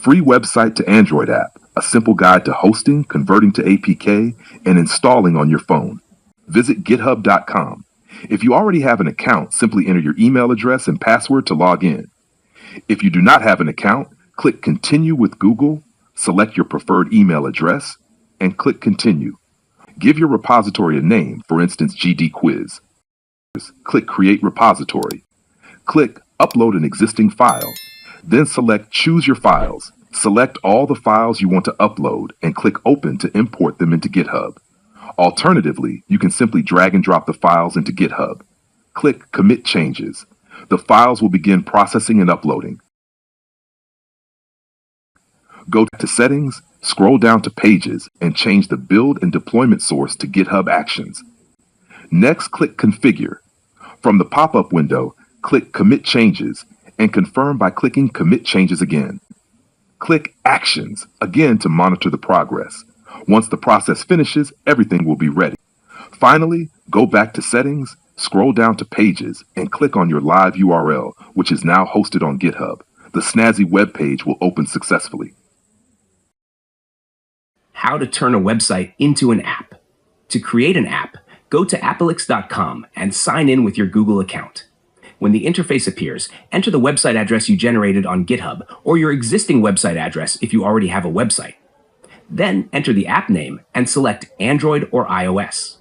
Free website to Android app, a simple guide to hosting, converting to APK, and installing on your phone. Visit github.com. If you already have an account, simply enter your email address and password to log in. If you do not have an account, click Continue with Google, select your preferred email address, and click Continue. Give your repository a name, for instance, GD Quiz. Click Create Repository. Click Upload an existing file. Then select Choose your files. Select all the files you want to upload and click Open to import them into GitHub. Alternatively, you can simply drag and drop the files into GitHub. Click Commit Changes. The files will begin processing and uploading. Go to Settings, scroll down to Pages, and change the build and deployment source to GitHub Actions. Next, click Configure. From the pop-up window, click Commit Changes and confirm by clicking Commit Changes again. Click Actions again to monitor the progress. Once the process finishes, everything will be ready. Finally, go back to Settings, scroll down to Pages, and click on your live URL, which is now hosted on GitHub. The snazzy web page will open successfully. How to turn a website into an app. To create an app, go to appylix.com and sign in with your Google account. When the interface appears, enter the website address you generated on GitHub or your existing website address if you already have a website. Then enter the app name and select Android or iOS.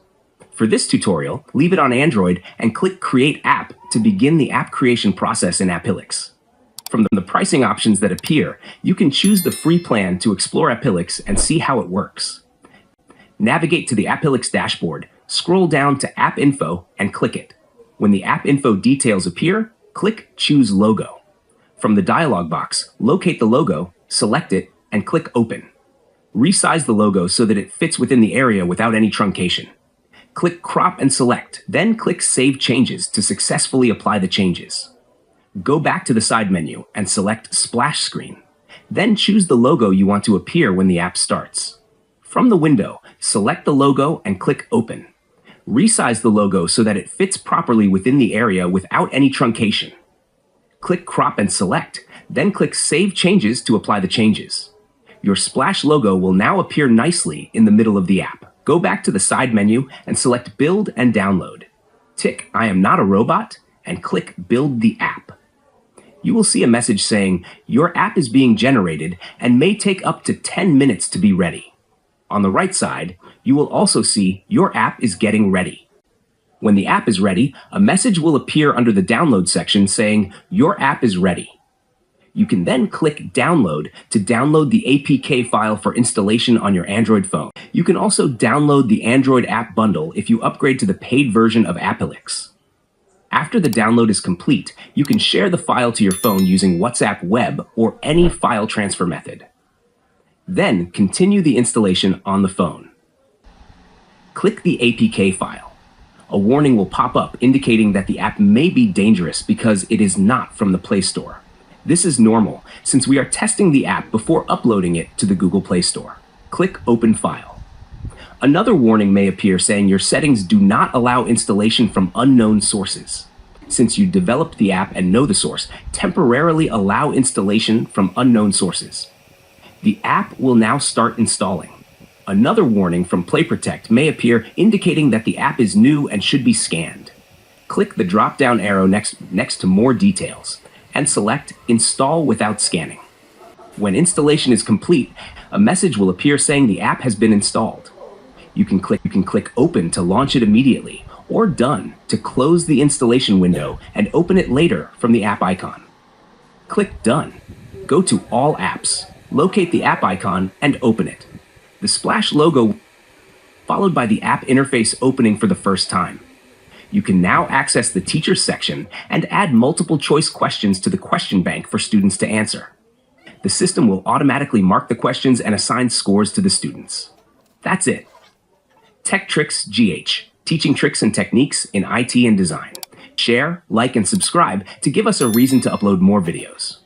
For this tutorial, leave it on Android and click Create App to begin the app creation process in Appylix. From the pricing options that appear, you can choose the free plan to explore Appylix and see how it works. Navigate to the Appylix dashboard, scroll down to App Info and click it. When the App Info details appear, click Choose Logo. From the dialog box, locate the logo, select it, and click Open. Resize the logo so that it fits within the area without any truncation. Click Crop and Select, then click Save Changes to successfully apply the changes. Go back to the side menu and select Splash Screen. Then choose the logo you want to appear when the app starts. From the window, select the logo and click Open. Resize the logo so that it fits properly within the area without any truncation. Click Crop and Select, then click Save Changes to apply the changes. Your Splash logo will now appear nicely in the middle of the app. Go back to the side menu and select Build and Download. Tick I am not a robot and click Build the app. You will see a message saying, your app is being generated and may take up to 10 minutes to be ready. On the right side, you will also see your app is getting ready. When the app is ready, a message will appear under the download section saying, your app is ready. You can then click Download to download the APK file for installation on your Android phone. You can also download the Android app bundle if you upgrade to the paid version of Appylix. After the download is complete, you can share the file to your phone using WhatsApp Web or any file transfer method. Then continue the installation on the phone. Click the APK file. A warning will pop up indicating that the app may be dangerous because it is not from the Play Store. This is normal since we are testing the app before uploading it to the Google Play Store. Click Open File. Another warning may appear saying your settings do not allow installation from unknown sources. Since you developed the app and know the source, temporarily allow installation from unknown sources. The app will now start installing. Another warning from Play Protect may appear indicating that the app is new and should be scanned. Click the drop-down arrow next to More Details and select Install without scanning. When installation is complete, a message will appear saying the app has been installed. You can click Open to launch it immediately, or Done to close the installation window and open it later from the app icon. Click Done. Go to All Apps, locate the app icon, and open it. The Splash logo followed by the app interface opening for the first time. You can now access the Teachers section and add multiple choice questions to the question bank for students to answer. The system will automatically mark the questions and assign scores to the students. That's it. Tech Tricks GH, teaching tricks and techniques in IT and design. Share, like, and subscribe to give us a reason to upload more videos.